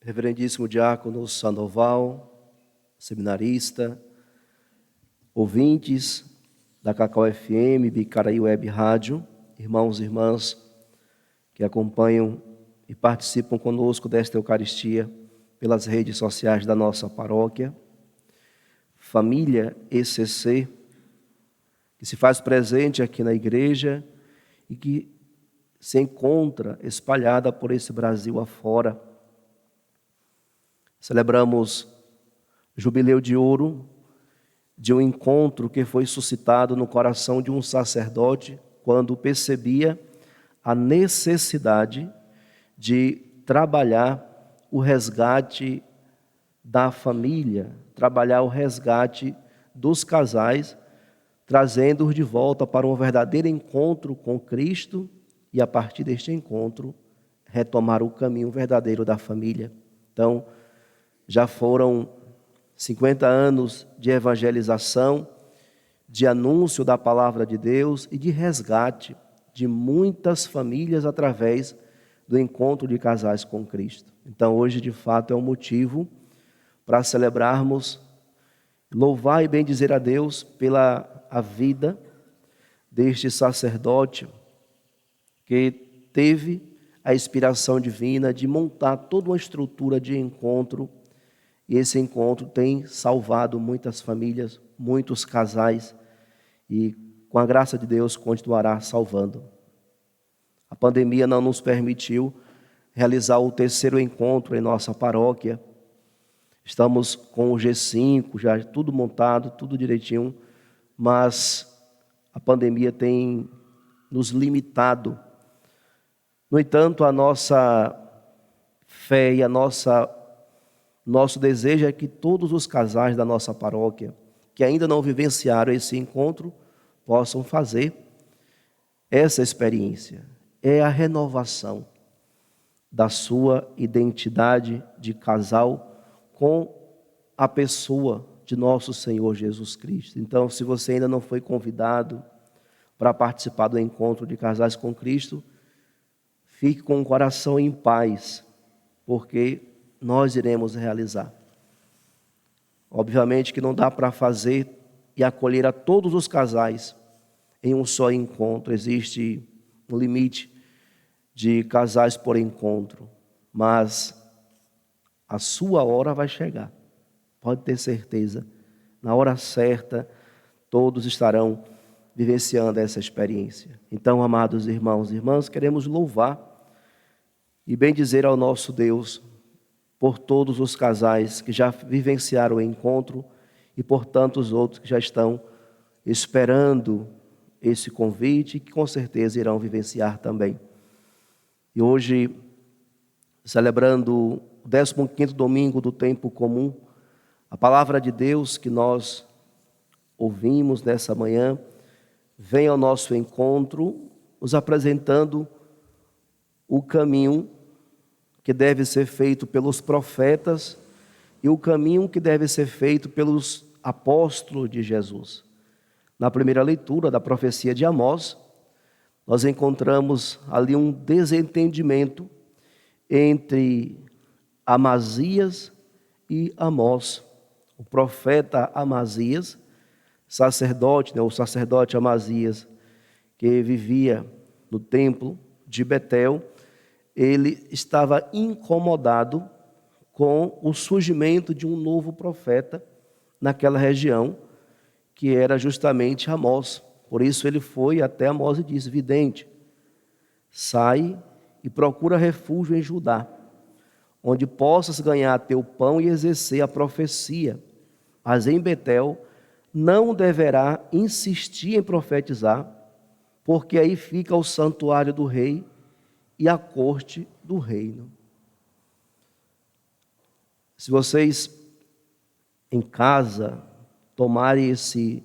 Reverendíssimo Diácono Sandoval, seminarista, ouvintes da Cacau FM, Bicaraí Web Rádio, irmãos e irmãs que acompanham e participam conosco desta Eucaristia pelas redes sociais da nossa paróquia, família ECC, que se faz presente aqui na igreja e que se encontra espalhada por esse Brasil afora. Celebramos Jubileu de Ouro de um encontro que foi suscitado no coração de um sacerdote quando percebia a necessidade de trabalhar o resgate da família, trabalhar o resgate dos casais, trazendo-os de volta para um verdadeiro encontro com Cristo e, a partir deste encontro, retomar o caminho verdadeiro da família. Então, já foram 50 anos de evangelização, de anúncio da palavra de Deus e de resgate de muitas famílias através do encontro de casais com Cristo. Então, hoje, de fato, é um motivo para celebrarmos, louvar e bendizer a Deus pela a vida deste sacerdote que teve a inspiração divina de montar toda uma estrutura de encontro. E esse encontro tem salvado muitas famílias, muitos casais, e com a graça de Deus continuará salvando. A pandemia não nos permitiu realizar o terceiro encontro em nossa paróquia. Estamos com o G5, já tudo montado, tudo direitinho, mas a pandemia tem nos limitado. No entanto, a nossa fé e nosso desejo é que todos os casais da nossa paróquia, que ainda não vivenciaram esse encontro, possam fazer essa experiência. É a renovação da sua identidade de casal com a pessoa de nosso Senhor Jesus Cristo. Então, se você ainda não foi convidado para participar do encontro de casais com Cristo, fique com o coração em paz, porque nós iremos realizar. Obviamente que não dá para fazer e acolher a todos os casais em um só encontro. Existe um limite de casais por encontro, mas a sua hora vai chegar. Pode ter certeza. Na hora certa, todos estarão vivenciando essa experiência. Então, amados irmãos e irmãs, queremos louvar e bendizer ao nosso Deus por todos os casais que já vivenciaram o encontro e por tantos outros que já estão esperando esse convite e que com certeza irão vivenciar também. E hoje, celebrando o 15º domingo do tempo comum, a palavra de Deus que nós ouvimos nessa manhã vem ao nosso encontro, nos apresentando o caminho que deve ser feito pelos profetas e o caminho que deve ser feito pelos apóstolos de Jesus. Na primeira leitura da profecia de Amós, nós encontramos ali um desentendimento entre Amazias e Amós. O profeta Amazias, sacerdote, o sacerdote Amazias, que vivia no templo de Betel, ele estava incomodado com o surgimento de um novo profeta naquela região, que era justamente Amós. Por isso ele foi até Amós e disse: vidente, sai e procura refúgio em Judá, onde possas ganhar teu pão e exercer a profecia. Mas em Betel não deverá insistir em profetizar, porque aí fica o santuário do rei e a corte do reino. Se vocês em casa tomarem esse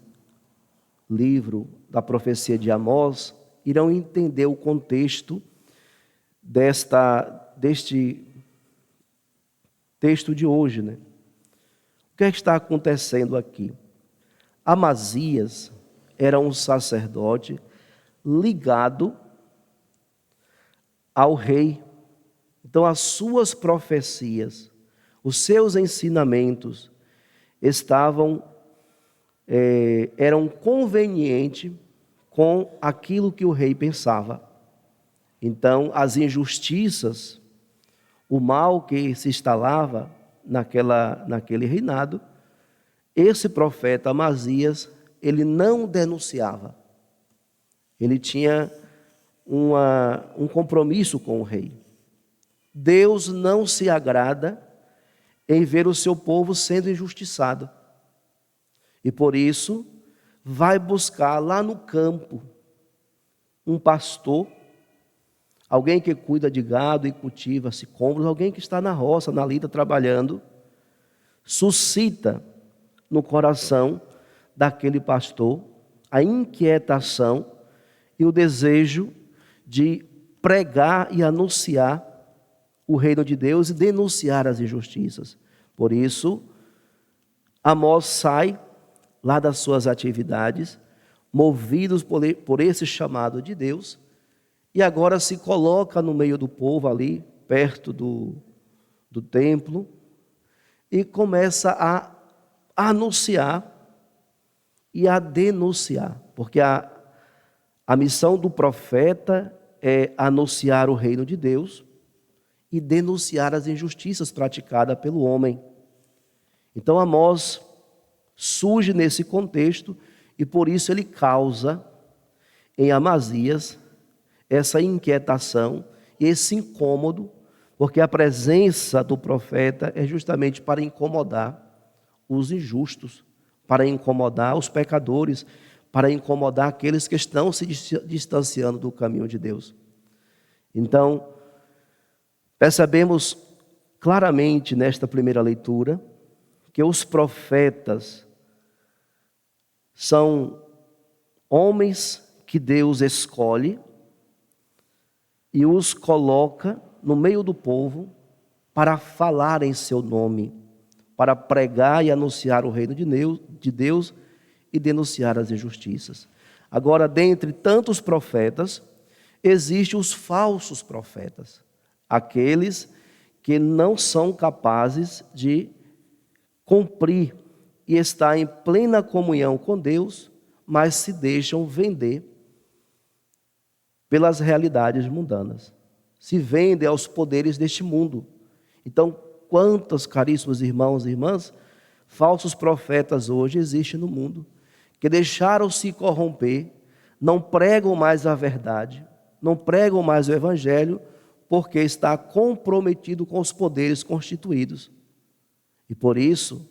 livro da profecia de Amós, irão entender o contexto deste texto de hoje, né? O que é que está acontecendo aqui? Amazias era um sacerdote ligado ao rei Então, as suas profecias, os seus ensinamentos eram convenientes com aquilo que o rei pensava. Então, as injustiças, o mal que se instalava naquele reinado, esse profeta Amazias, ele não denunciava. Ele tinha um compromisso com o rei. Deus não se agrada em ver o seu povo sendo injustiçado. E por isso, vai buscar lá no campo um pastor, alguém que cuida de gado e cultiva sicômoros, alguém que está na roça, na lida, trabalhando, suscita no coração daquele pastor a inquietação e o desejo de pregar e anunciar o reino de Deus e denunciar as injustiças. Por isso, Amós sai lá das suas atividades, movidos por esse chamado de Deus, e agora se coloca no meio do povo ali, perto do templo, e começa a anunciar e a denunciar, porque a missão do profeta é anunciar o reino de Deus e denunciar as injustiças praticadas pelo homem. Então Amós surge nesse contexto e por isso ele causa em Amazias essa inquietação e esse incômodo, porque a presença do profeta é justamente para incomodar os injustos, para incomodar os pecadores, para incomodar aqueles que estão se distanciando do caminho de Deus. Então, percebemos claramente nesta primeira leitura que os profetas são homens que Deus escolhe e os coloca no meio do povo para falar em seu nome, para pregar e anunciar o reino de Deus e denunciar as injustiças. Agora, dentre tantos profetas, existem os falsos profetas, aqueles que não são capazes de cumprir e estar em plena comunhão com Deus, mas se deixam vender pelas realidades mundanas. Se vendem aos poderes deste mundo. Então, quantos, caríssimos irmãos e irmãs, falsos profetas hoje existem no mundo, que deixaram-se corromper, não pregam mais a verdade, não pregam mais o evangelho, porque está comprometido com os poderes constituídos. E por isso,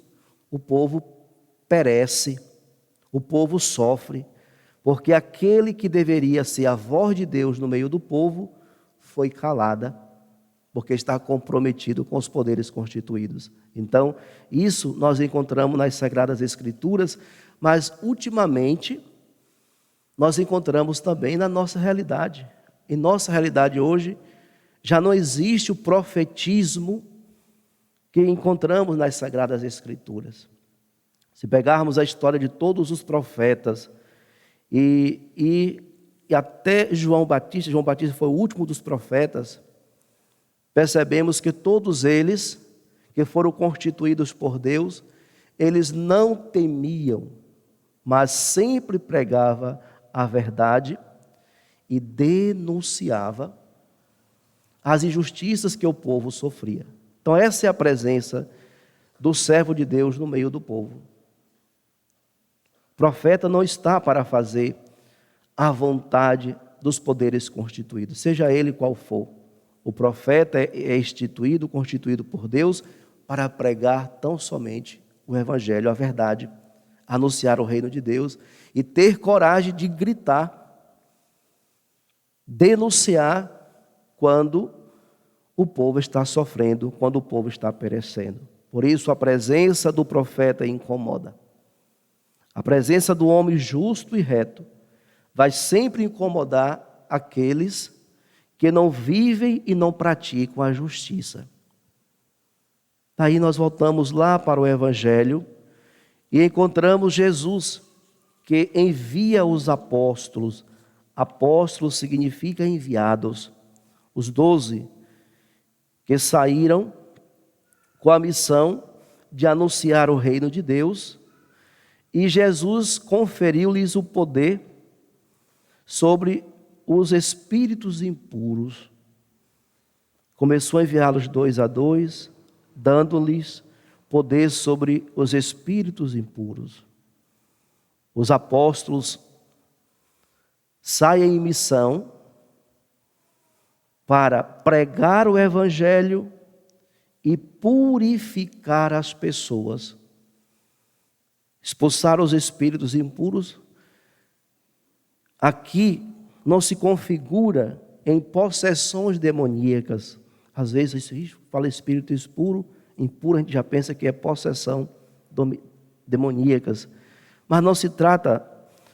o povo perece, o povo sofre, porque aquele que deveria ser a voz de Deus no meio do povo foi calada, porque está comprometido com os poderes constituídos. Então, isso nós encontramos nas Sagradas Escrituras, mas ultimamente nós encontramos também na nossa realidade. Em nossa realidade hoje, já não existe o profetismo que encontramos nas Sagradas Escrituras. Se pegarmos a história de todos os profetas e até João Batista foi o último dos profetas, percebemos que todos eles, que foram constituídos por Deus, eles não temiam, mas sempre pregava a verdade e denunciava as injustiças que o povo sofria. Então essa é a presença do servo de Deus no meio do povo. O profeta não está para fazer a vontade dos poderes constituídos, seja ele qual for. O profeta é instituído, constituído por Deus, para pregar tão somente o evangelho, a verdade, anunciar o reino de Deus e ter coragem de gritar, denunciar quando o povo está sofrendo, quando o povo está perecendo. Por isso a presença do profeta incomoda. A presença do homem justo e reto vai sempre incomodar aqueles que não vivem e não praticam a justiça. Daí nós voltamos lá para o Evangelho e encontramos Jesus, que envia os apóstolos. Apóstolos significa enviados. Os 12 que saíram com a missão de anunciar o reino de Deus, e Jesus conferiu-lhes o poder sobre os espíritos impuros. Começou a enviá-los 2 a 2, dando-lhes poder sobre os espíritos impuros. Os apóstolos saem em missão para pregar o evangelho e purificar as pessoas. Expulsar os espíritos impuros. Aqui não se configura em possessões demoníacas. Às vezes, fala espírito impuro, a gente já pensa que é possessão demoníacas. Mas não se trata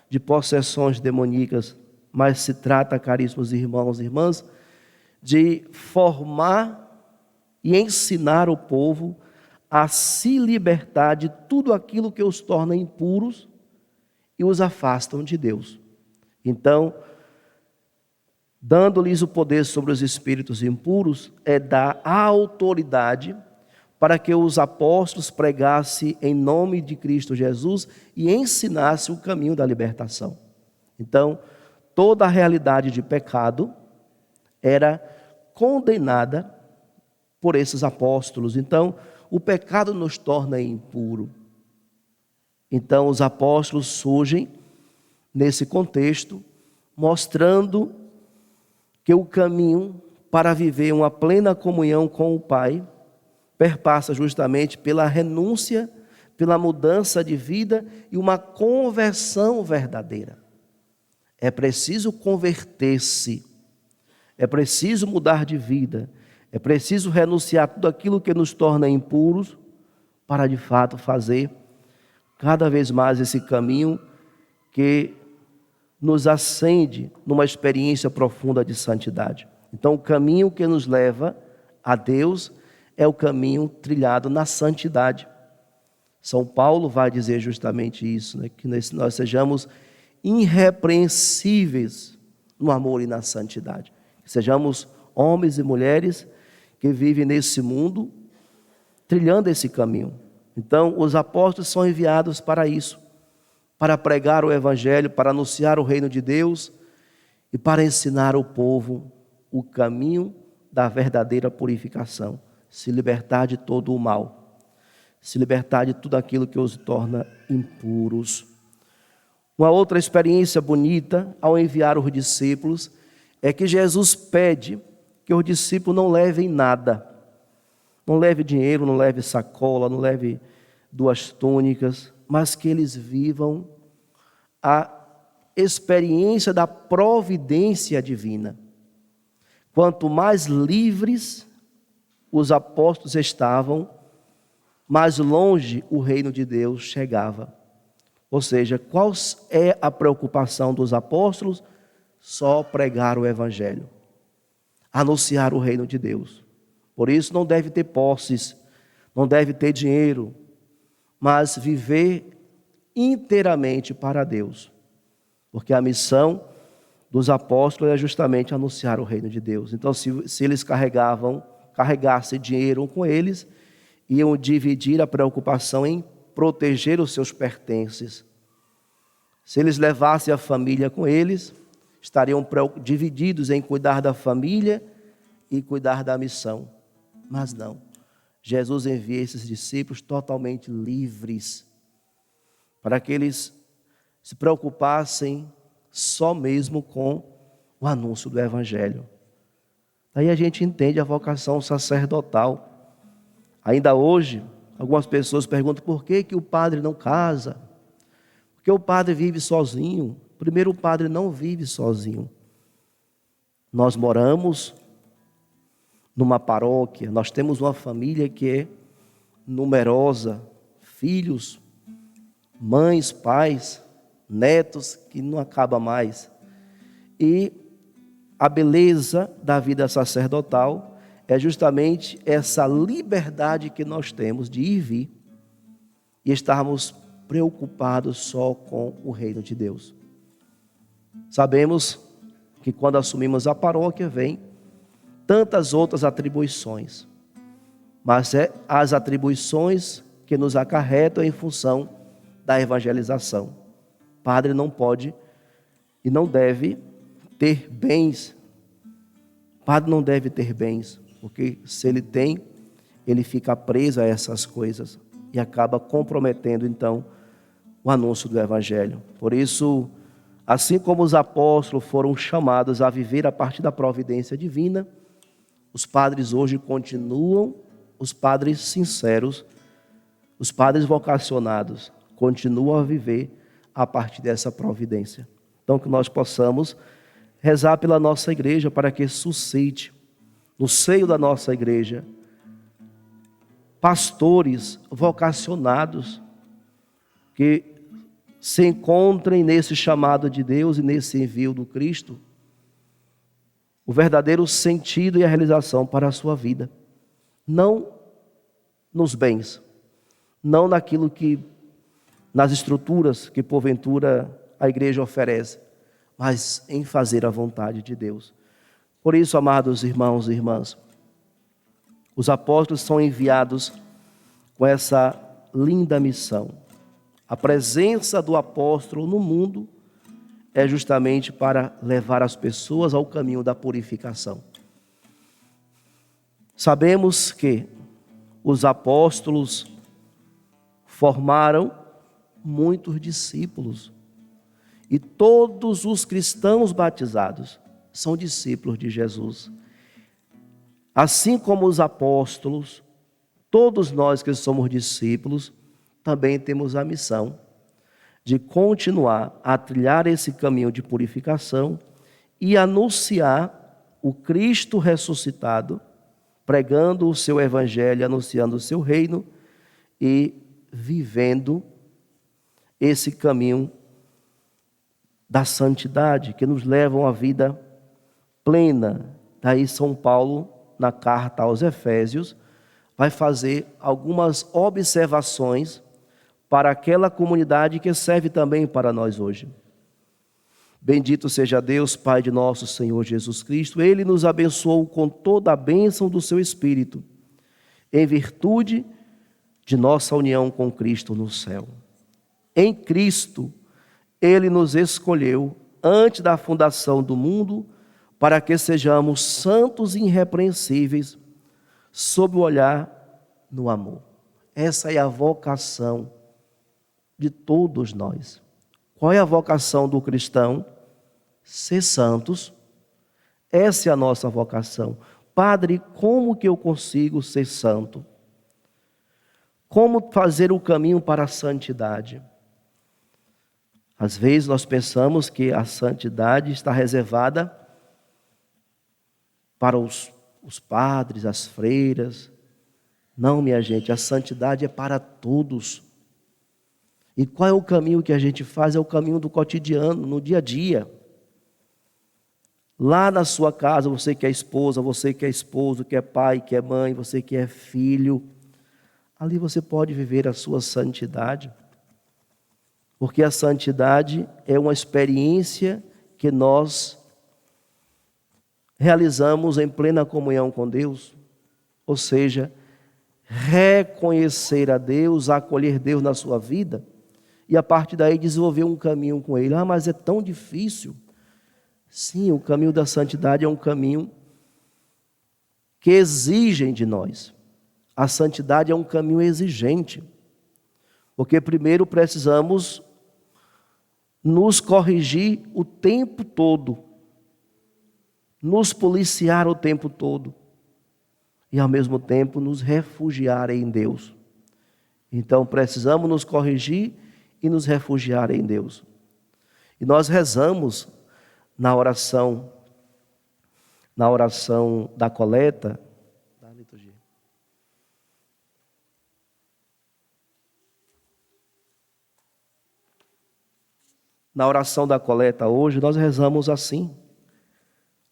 de possessões demoníacas, mas se trata, caríssimos irmãos e irmãs, de formar e ensinar o povo a se libertar de tudo aquilo que os torna impuros e os afastam de Deus. Então, dando-lhes o poder sobre os espíritos impuros, é dar a autoridade para que os apóstolos pregassem em nome de Cristo Jesus e ensinassem o caminho da libertação. Então, toda a realidade de pecado era condenada por esses apóstolos. Então, o pecado nos torna impuro. Então, os apóstolos surgem nesse contexto, mostrando que o caminho para viver uma plena comunhão com o Pai perpassa justamente pela renúncia, pela mudança de vida e uma conversão verdadeira. É preciso converter-se, é preciso mudar de vida, é preciso renunciar a tudo aquilo que nos torna impuros para de fato fazer cada vez mais esse caminho que nos acende numa experiência profunda de santidade. Então, o caminho que nos leva a Deus é o caminho trilhado na santidade. São Paulo vai dizer justamente isso, né? Que nós sejamos irrepreensíveis no amor e na santidade. Que sejamos homens e mulheres que vivem nesse mundo trilhando esse caminho. Então, os apóstolos são enviados para isso, para pregar o evangelho, para anunciar o reino de Deus e para ensinar o povo o caminho da verdadeira purificação, se libertar de todo o mal, se libertar de tudo aquilo que os torna impuros. Uma outra experiência bonita ao enviar os discípulos é que Jesus pede que os discípulos não levem nada. Não leve dinheiro, não leve sacola, não leve 2 túnicas, mas que eles vivam a experiência da providência divina. Quanto mais livres os apóstolos estavam, mais longe o reino de Deus chegava. Ou seja, qual é a preocupação dos apóstolos? Só pregar o evangelho, anunciar o reino de Deus. Por isso não deve ter posses, não deve ter dinheiro, mas viver inteiramente para Deus. Porque a missão dos apóstolos é justamente anunciar o reino de Deus. Então, se eles carregassem dinheiro com eles, iam dividir a preocupação em proteger os seus pertences. Se eles levassem a família com eles, estariam divididos em cuidar da família e cuidar da missão. Mas não. Jesus envia esses discípulos totalmente livres, para que eles se preocupassem só mesmo com o anúncio do evangelho. Daí a gente entende a vocação sacerdotal. Ainda hoje, algumas pessoas perguntam por que o padre não casa? Porque o padre vive sozinho. Primeiro, o padre não vive sozinho. Nós moramos numa paróquia, nós temos uma família que é numerosa, filhos, mães, pais, netos, que não acaba mais. E a beleza da vida sacerdotal é justamente essa liberdade que nós temos de ir e vir e estarmos preocupados só com o reino de Deus. Sabemos que quando assumimos a paróquia, vem tantas outras atribuições, mas é as atribuições que nos acarretam em função da evangelização. Padre não pode e não deve ter bens. Padre não deve ter bens, porque se ele tem, ele fica preso a essas coisas e acaba comprometendo então o anúncio do evangelho. Por isso, assim como os apóstolos foram chamados a viver a partir da providência divina, os padres hoje continuam, os padres sinceros, os padres vocacionados, continuam a viver a partir dessa providência. Então, que nós possamos rezar pela nossa igreja para que suscite no seio da nossa igreja pastores vocacionados que se encontrem nesse chamado de Deus e nesse envio do Cristo o verdadeiro sentido e a realização para a sua vida. Não nos bens, não naquilo que, nas estruturas que porventura a igreja oferece, mas em fazer a vontade de Deus. Por isso, amados irmãos e irmãs, os apóstolos são enviados com essa linda missão. A presença do apóstolo no mundo é justamente para levar as pessoas ao caminho da purificação. Sabemos que os apóstolos formaram muitos discípulos e todos os cristãos batizados são discípulos de Jesus. Assim como os apóstolos, todos nós que somos discípulos, também temos a missão de continuar a trilhar esse caminho de purificação e anunciar o Cristo ressuscitado, pregando o seu evangelho, anunciando o seu reino e vivendo esse caminho da santidade que nos leva a uma vida plena. Daí São Paulo, na carta aos Efésios, vai fazer algumas observações para aquela comunidade que serve também para nós hoje. Bendito seja Deus, Pai de nosso Senhor Jesus Cristo. Ele nos abençoou com toda a bênção do seu Espírito, em virtude de nossa união com Cristo no céu. Em Cristo, Ele nos escolheu antes da fundação do mundo para que sejamos santos e irrepreensíveis sob o olhar no amor. Essa é a vocação de todos nós. Qual é a vocação do cristão? Ser santos. Essa é a nossa vocação. Padre, como que eu consigo ser santo? Como fazer o caminho para a santidade? Às vezes nós pensamos que a santidade está reservada para os padres, as freiras. Não, minha gente, a santidade é para todos. E qual é o caminho que a gente faz? É o caminho do cotidiano, no dia a dia. Lá na sua casa, você que é esposa, você que é esposo, que é pai, que é mãe, você que é filho, ali você pode viver a sua santidade. Porque a santidade é uma experiência que nós realizamos em plena comunhão com Deus. Ou seja, reconhecer a Deus, acolher Deus na sua vida e a partir daí desenvolver um caminho com Ele. Ah, mas é tão difícil. Sim, o caminho da santidade é um caminho que exige de nós. A santidade é um caminho exigente. Porque primeiro precisamos nos corrigir o tempo todo, nos policiar o tempo todo e ao mesmo tempo nos refugiar em Deus. Então precisamos nos corrigir e nos refugiar em Deus. E nós rezamos na oração da coleta, da liturgia. Na oração da coleta hoje, nós rezamos assim: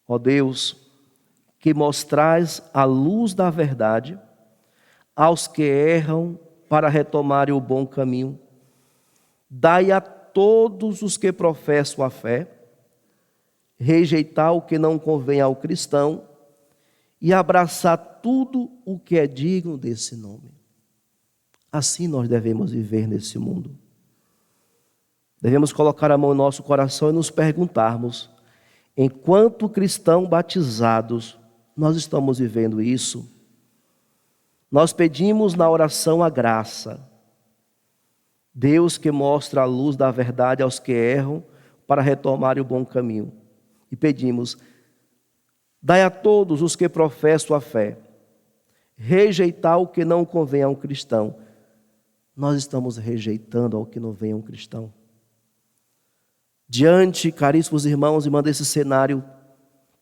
ó Deus, que mostrais a luz da verdade aos que erram para retomarem o bom caminho, dai a todos os que professam a fé, rejeitar o que não convém ao cristão e abraçar tudo o que é digno desse nome. Assim nós devemos viver nesse mundo. Devemos colocar a mão no nosso coração e nos perguntarmos: enquanto cristãos batizados, nós estamos vivendo isso? Nós pedimos na oração a graça. Deus que mostra a luz da verdade aos que erram para retomarem o bom caminho. E pedimos: dai a todos os que professam a fé, rejeitar o que não convém a um cristão. Nós estamos rejeitando ao que não vem a um cristão. Diante, caríssimos irmãos e irmãs, desse cenário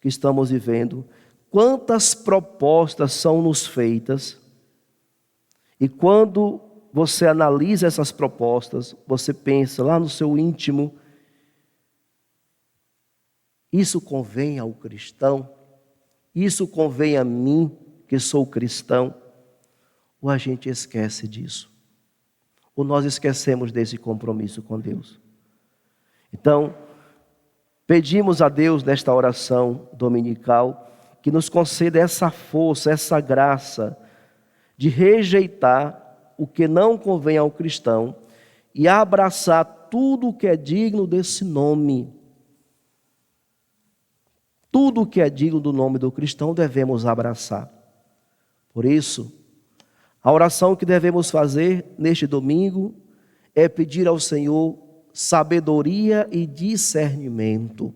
que estamos vivendo, quantas propostas são nos feitas, e quando você analisa essas propostas, você pensa lá no seu íntimo: isso convém ao cristão? Isso convém a mim, que sou cristão? Ou a gente esquece disso? Ou nós esquecemos desse compromisso com Deus? Então, pedimos a Deus nesta oração dominical que nos conceda essa força, essa graça de rejeitar o que não convém ao cristão e abraçar tudo o que é digno desse nome. Tudo o que é digno do nome do cristão devemos abraçar. Por isso, a oração que devemos fazer neste domingo é pedir ao Senhor sabedoria e discernimento.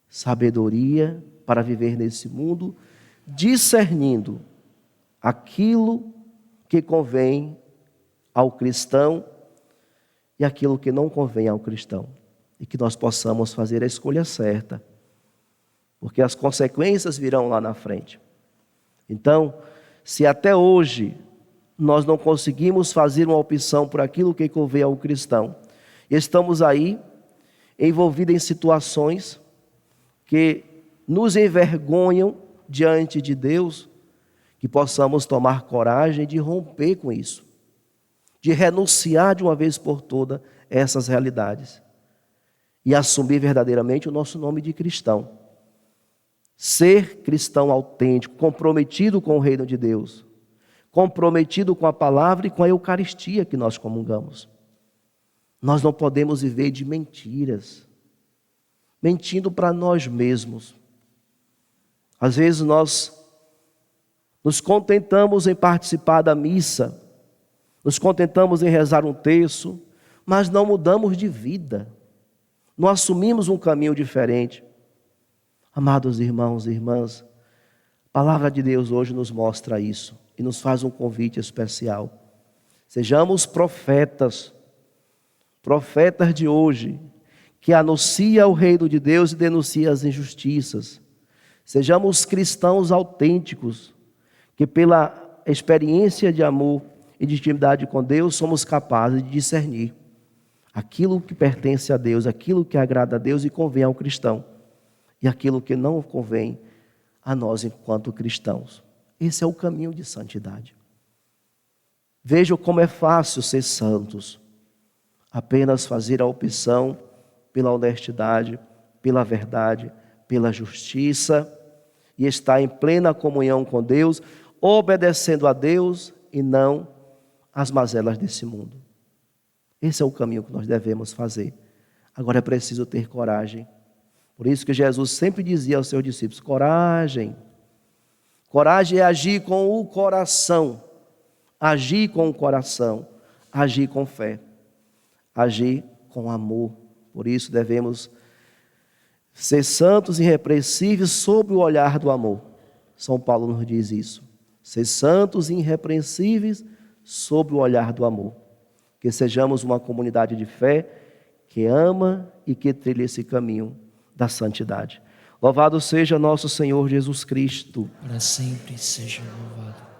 Sabedoria para viver nesse mundo, discernindo aquilo que convém ao cristão e aquilo que não convém ao cristão. E que nós possamos fazer a escolha certa, porque as consequências virão lá na frente. Então, se até hoje nós não conseguimos fazer uma opção por aquilo que convém ao cristão, estamos aí envolvidos em situações que nos envergonham diante de Deus, que possamos tomar coragem de romper com isso, de renunciar de uma vez por todas essas realidades e assumir verdadeiramente o nosso nome de cristão. Ser cristão autêntico, comprometido com o reino de Deus, comprometido com a palavra e com a Eucaristia que nós comungamos. Nós não podemos viver de mentiras, mentindo para nós mesmos. Às vezes nós nos contentamos em participar da missa, nos contentamos em rezar um terço, mas não mudamos de vida, não assumimos um caminho diferente. Amados irmãos e irmãs, a palavra de Deus hoje nos mostra isso e nos faz um convite especial. Sejamos profetas de hoje, que anuncia o reino de Deus e denuncia as injustiças. Sejamos cristãos autênticos, que pela experiência de amor e de intimidade com Deus, somos capazes de discernir aquilo que pertence a Deus, aquilo que agrada a Deus e convém ao cristão, e aquilo que não convém a nós enquanto cristãos. Esse é o caminho de santidade. Vejam como é fácil ser santos. Apenas fazer a opção pela honestidade, pela verdade, pela justiça, e estar em plena comunhão com Deus, obedecendo a Deus e não às mazelas desse mundo. Esse é o caminho que nós devemos fazer. Agora é preciso ter coragem. Por isso que Jesus sempre dizia aos seus discípulos: coragem. Coragem é agir com o coração. Agir com o coração. Agir com fé. Agir com amor. Por isso devemos ser santos e irrepreensíveis sob o olhar do amor. São Paulo nos diz isso. Ser santos e irrepreensíveis sob o olhar do amor. Que sejamos uma comunidade de fé que ama e que trilha esse caminho da santidade. Louvado seja nosso Senhor Jesus Cristo. Para sempre seja louvado.